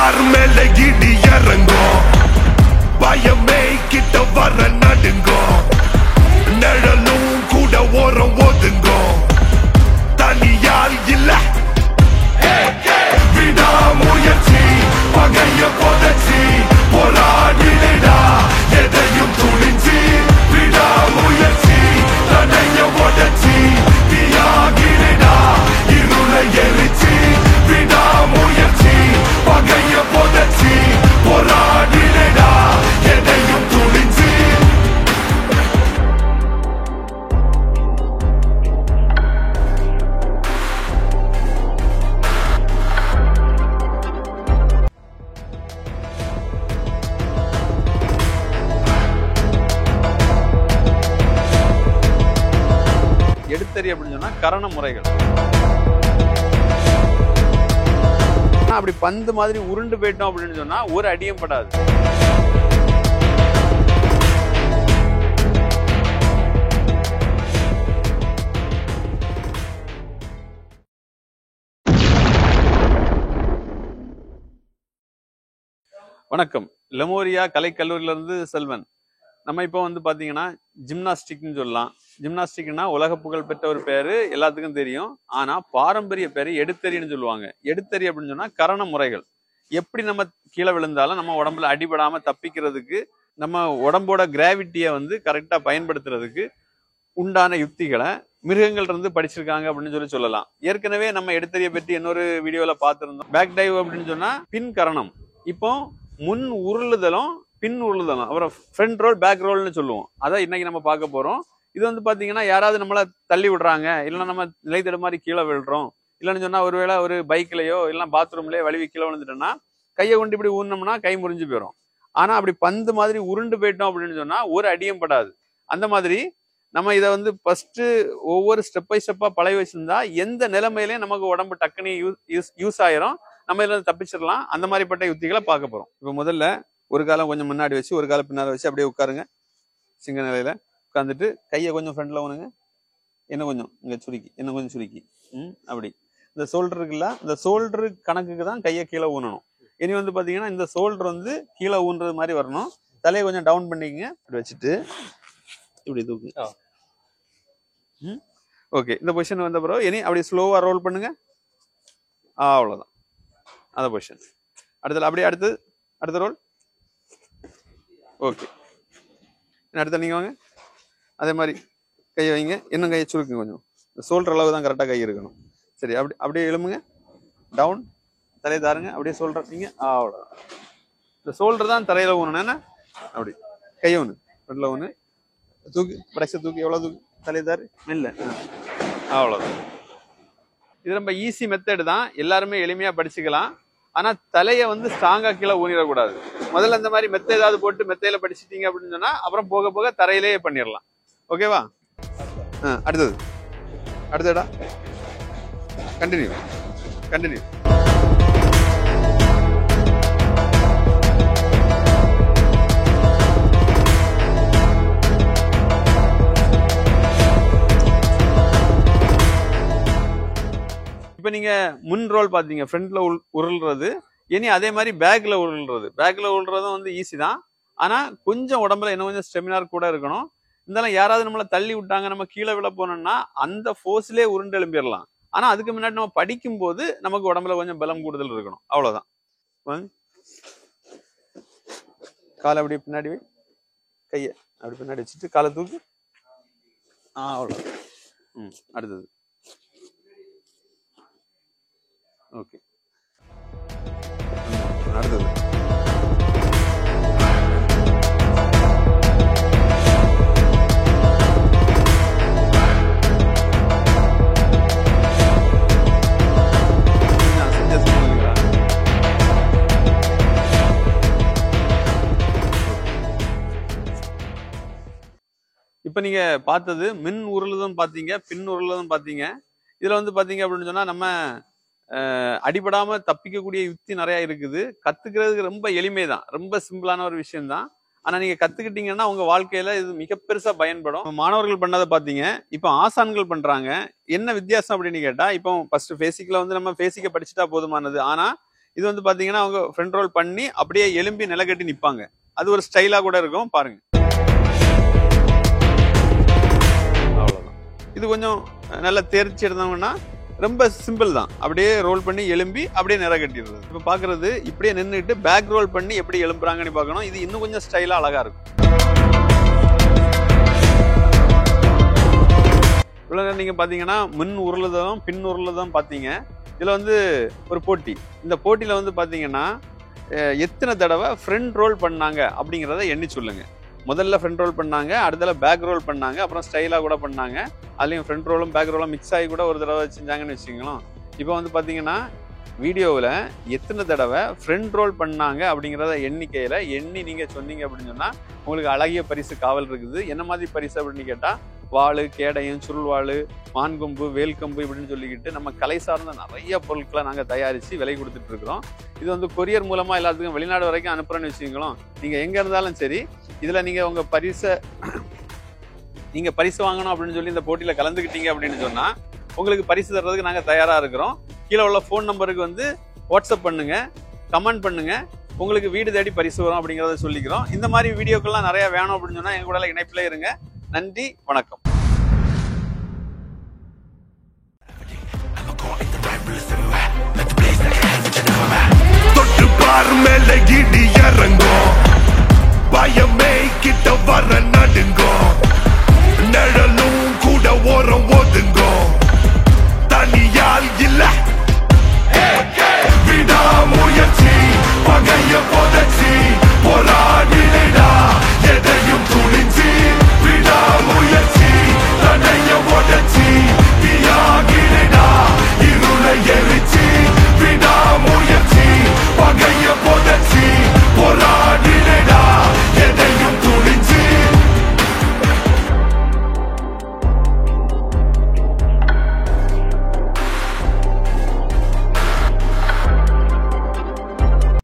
யார் மேல இடி இறங்கும் பயமே கிட்ட வர நடுங்கும் நிழலும் கூட ஓரம் ஒதுங்கும் தனியால் இல்ல விடாமுயற்சி பகைய புதைச்சி போராடிடா எதையும் துணிஞ்சி விடாமுயற்சி தடைய உடைச்சி தீயாகிடா இருளை எரிச்சி விடாமுயற்சி பகைய புதைச்சி போராடிடா எதையும் துணிஞ்சி எடுத்தறி அப்படின்னு சொன்னா கரண முறைகள். அப்படி பந்து மாதிரி உருண்டு போயிட்டோம் அப்படின்னு சொன்னா ஒரு அடியும் படாது. வணக்கம், லெமோரியா கலைக்கல்லூரியிலிருந்து செல்வன். நம்ம இப்போ வந்து பாத்தீங்கன்னா ஜிம்னாஸ்டிக்னு சொல்லலாம். ஜிம்னாஸ்டிக்னா உலக புகழ் பெற்ற ஒரு பேரு, எல்லாத்துக்கும் தெரியும். ஆனா பாரம்பரிய பேரு எடுத்தறின்னு சொல்லுவாங்க. எடுத்தறி அப்படின்னு சொன்னா கரண முறைகள். எப்படி நம்ம கீழே விழுந்தாலும் நம்ம உடம்புல அடிபடாம தப்பிக்கிறதுக்கு, நம்ம உடம்போட கிராவிட்டியை வந்து கரெக்டா பயன்படுத்துறதுக்கு உண்டான யுக்திகளை மிருகங்கள் இருந்து படிச்சிருக்காங்க அப்படின்னு சொல்லலாம். ஏற்கனவே நம்ம எடுத்தறியை பற்றி இன்னொரு வீடியோல பார்த்திருந்தோம். பேக் டைவ் அப்படின்னு சொன்னா பின் கரணம். இப்போ முன் உருளுதலும் பின் உருளுதலும், அப்புறம் ஃப்ரண்ட் ரோல் பேக் ரோல்னு சொல்லுவோம். அதான் இன்னைக்கு நம்ம பார்க்க போறோம். இது வந்து பாத்தீங்கன்னா யாராவது நம்மள தள்ளி விடுறாங்க, இல்லைன்னா நம்ம நிலை தடு மாதிரி கீழே விழுறோம், இல்லைன்னு சொன்னா ஒருவேளை ஒரு பைக்லயோ இல்லைன்னா பாத்ரூம்லயோ வலிவி கீழே விழுந்துட்டோம்னா கையை கொண்டு இப்படி ஊனோம்னா கை முறிஞ்சு போயிடும். ஆனா அப்படி பந்து மாதிரி உருண்டு போயிட்டோம் அப்படின்னு சொன்னா ஒரு அடியும் படாது. அந்த மாதிரி நம்ம இதை வந்து ஃபர்ஸ்ட் ஒவ்வொரு ஸ்டெப் பை ஸ்டெப்பா பழகி வச்சிருந்தா எந்த நிலைமையிலையும் நமக்கு உடம்பு டக்குனு யூஸ் ஆயிரும், நம்ம இதுல இருந்து தப்பிச்சிடலாம். அந்த மாதிரிப்பட்ட யுக்திகளை பார்க்க போறோம். இப்போ முதல்ல ஒரு காலம் கொஞ்சம் முன்னாடி வச்சு ஒரு காலம் பின்னாடி வச்சு அப்படியே உட்காருங்க. சிங்க நிலையில உட்காந்துட்டு கையை கொஞ்சம் ஃப்ரண்ட்ல ஊனுங்க, என்ன கொஞ்சம் இங்க சுருக்கி, என்ன கொஞ்சம் சுருக்கி, அப்படி. இந்த ஷோல்டர் இருக்குல்ல, இந்த ஷோல்டரு கணக்குக்கு தான் கையை கீழே ஊனணும். இனி வந்து பாத்தீங்கன்னா இந்த ஷோல்டர் வந்து கீழே ஊன்றது மாதிரி வரணும். தலையை கொஞ்சம் டவுன் பண்ணிக்கங்க, இப்படி வச்சுட்டு இப்படி தூக்கு. ஓகே, இந்த பொசிஷன் வந்த பிறகு இனி அப்படி ஸ்லோவா ரோல் பண்ணுங்க. அவ்வளவுதான், அந்த பொசிஷன். அடுத்தது அப்படியே அடுத்த ரோல். ஓகே, அடுத்த நீங்க வாங்க. அதே மாதிரி கையை வைங்க, இன்னும் கையை சுருக்குங்க கொஞ்சம். ஷோல்டர் அளவு தான் கரெக்டாக கை இருக்கணும். சரி, அப்படியே எழுமுங்க, டவுன், தலையை தாருங்க, அப்படியே ஷோல்டர் நீங்க. அவ்வளோதான், இந்த ஷோல்டர் தான் தரையில ஊனணும். என்ன அப்படி கையை ஒன்று ஃப்ரண்ட்ல ஒன்று தூக்கி, பிரஷை தூக்கி, எவ்வளோ தூக்கி, தலையை தாரு, இல்லை. அவ்வளோதான். இது ரொம்ப ஈஸி மெத்தட் தான், எல்லாருமே எளிமையா படிச்சுக்கலாம். ஆனா தலையை வந்து ஸ்ட்ராங்கா கீழே ஊனிடக்கூடாது. முதல்ல இந்த மாதிரி மெத்த ஏதாவது போட்டு மெத்தையில படிச்சுட்டீங்க அப்படின்னு சொன்னா அப்புறம் போக போக தரையிலேயே பண்ணிடலாம். ஓகேவா? அடுத்தடா கண்டினியூ. இப்ப நீங்க முன் ரோல் பாத்தீங்க, ஃப்ரண்ட்ல உருள்றது. இனி அதே மாதிரி பேக்ல உருள்றதும் வந்து ஈஸி தான். ஆனா கொஞ்சம் உடம்புல இன்னும் கொஞ்சம் ஸ்டெமினார் கூட இருக்கணும். இருந்தாலும் யாராவது நம்மளை தள்ளி விட்டாங்க, நம்ம கீழே விழ போனோம்னா அந்த ஃபோர்ஸ்லயே உருண்டு எழும்பிடலாம். ஆனா அதுக்கு முன்னாடி நம்ம படிக்கும் போது நமக்கு உடம்புல கொஞ்சம் பலம் கூடுதல் இருக்கணும். அவ்வளவுதான். காலை அப்படி பின்னாடி வை, கையை அப்படி பின்னாடி வச்சுட்டு காலை தூக்கி. அவ்வளவுதான். அடுத்தது. ஓகே, அடுத்தது. இப்ப நீங்க பார்த்தது மின் உருளுதும் பாத்தீங்க, பின் உருளுதும் பாத்தீங்க. இதுல வந்து பாத்தீங்க அப்படின்னு சொன்னா நம்ம அடிபடாம தப்பிக்கக்கூடிய யுக்தி நிறைய இருக்குது. கத்துக்கிறதுக்கு ரொம்ப எளிமைதான், ரொம்ப சிம்பிளான ஒரு விஷயம் தான். ஆனா நீங்க கத்துக்கிட்டீங்கன்னா உங்க வாழ்க்கையில இது மிக பெருசா பயன்படும். மாணவர்கள் பண்ணதை பாத்தீங்க, இப்ப ஆசான்கள் பண்றாங்க. என்ன வித்தியாசம் அப்படின்னு கேட்டா, இப்போ ஃபர்ஸ்ட் பேசிக்ல வந்து நம்ம பேசிக்க படிச்சுட்டா போதுமானது. ஆனா இது வந்து பாத்தீங்கன்னா அவங்க ஃப்ரண்ட் ரோல் பண்ணி அப்படியே எலும்பி நிலை கட்டி நிப்பாங்க. அது ஒரு ஸ்டைலா கூட இருக்கும் பாருங்க. அவ்வளவுதான். இது கொஞ்சம் நல்லா தேர்ச்சி எடுத்தாங்கன்னா ரொம்ப சிம்பிள் தான். அப்படியே ரோல் பண்ணி எலும்பி அப்படியே நிறை கட்டிடுறது. இப்ப பாக்குறது இப்படியே நின்றுட்டு பேக் ரோல் பண்ணி எப்படி எலும்புறாங்கன்னு பார்க்கணும். இது இன்னும் கொஞ்சம் ஸ்டைலா அழகா இருக்கும். இவ்வளவு நீங்க பாத்தீங்கன்னா முன் உருளுதும் பின் உருளுதும் பாத்தீங்க. இதுல வந்து ஒரு போட்டி. இந்த போட்டியில வந்து பாத்தீங்கன்னா எத்தனை தடவை ஃப்ரண்ட் ரோல் பண்ணாங்க அப்படிங்கிறத எண்ணி சொல்லுங்க. முதல்ல ஃப்ரண்ட் ரோல் பண்ணாங்க, அடுத்தல பேக் ரோல் பண்ணாங்க, அப்புறம் ஸ்டைலா கூட பண்ணாங்க. அதுலயும் ஃப்ரண்ட் ரோலும் பேக் ரோலும் மிக்ஸ் ஆகி கூட ஒரு தடவை செஞ்சாங்கன்னு வச்சுக்கலாம். இப்போ வந்து பாத்தீங்கன்னா வீடியோவில் எத்தனை தடவை ஃப்ரண்ட் ரோல் பண்ணாங்க அப்படிங்கிறத எண்ணிக்கையில எண்ணி நீங்க சொன்னீங்க அப்படின்னு சொன்னா உங்களுக்கு அழகிய பரிசு காவல் இருக்குது. என்ன மாதிரி பரிசு அப்படின்னு கேட்டா வாளு, கேடயம், சுருள்வாளு, மான்கொம்பு, வேல்கொம்பு இப்படின்னு சொல்லிக்கிட்டு நம்ம கலை சார்ந்த நிறைய பொருட்களை நாங்கள் தயாரித்து விலை கொடுத்துட்டு இருக்கிறோம். இது வந்து கொரியர் மூலமா எல்லாத்துக்கும் வெளிநாடு வரைக்கும் அனுப்புறேன்னு வச்சுக்கலாம். நீங்க எங்க இருந்தாலும் சரி, இதுல நீங்க உங்க பரிசு வாங்கணும் அப்படின்னு சொல்லி இந்த போட்டியில கலந்துக்கிட்டீங்க அப்படின்னு சொன்னா உங்களுக்கு பரிசு தர்றதுக்கு நாங்க தயாரா இருக்கிறோம். கீழே உள்ள போன் நம்பருக்கு வந்து வாட்ஸ்அப் பண்ணுங்க, கமெண்ட் பண்ணுங்க, உங்களுக்கு வீடு தேடி பரிசு வரும் அப்படிங்கறத சொல்லிக்கிறோம். இந்த மாதிரி வீடியோக்கள்லாம் நிறைய வேணும் அப்படின்னு சொன்னா எங்க கூட இணைப்பிலே இருங்க. நன்றி, வணக்கம். தொட்டு பாரு மேல இடி இறங்கும், பயமே கிட்ட வர நடுங்கும்.